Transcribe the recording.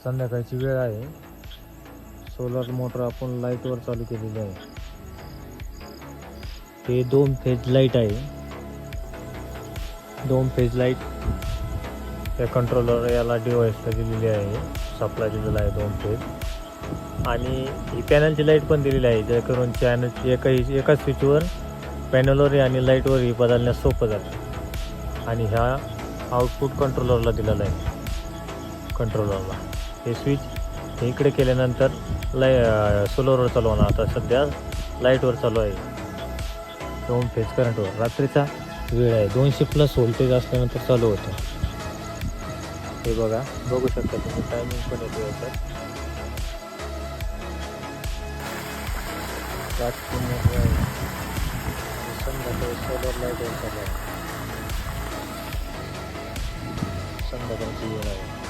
संध्याकाळची वेळ आहे. सोलर मोटर आपण लाईटवर चालू केलेली आहे. हे 2 फेज लाईट आहे. 2 फेज लाईट त्या कंट्रोलर याला डिव्हाइसला दिलेली आहे. सप्लाय दिलेला आहे 2 फेज. आणि ही पॅनलची लाईट पण दिलेली आहे, जेणेकरून चॅनल एका स्विचवर पॅनलवर आणि लाईटवरही बदलण्यास सोपं जातं. आणि ह्या आउटपुट कंट्रोलरला दिलेला आहे. कंट्रोलरला हे स्विच इकडे केल्यानंतर सोलरवर चालू होणार. आता सध्या लाईटवर चालू आहे 2 फेज करंटवर. रात्रीचा वेळ आहे, 200+ व्होल्टेज असल्यानंतर चालू होतं. हे बघू शकता तुम्ही, टायमिंग पण येतो याच्यात. संध्याकाळी सोलर लाईटवर चालू आहे. संध्याकाळची वेळ आहे.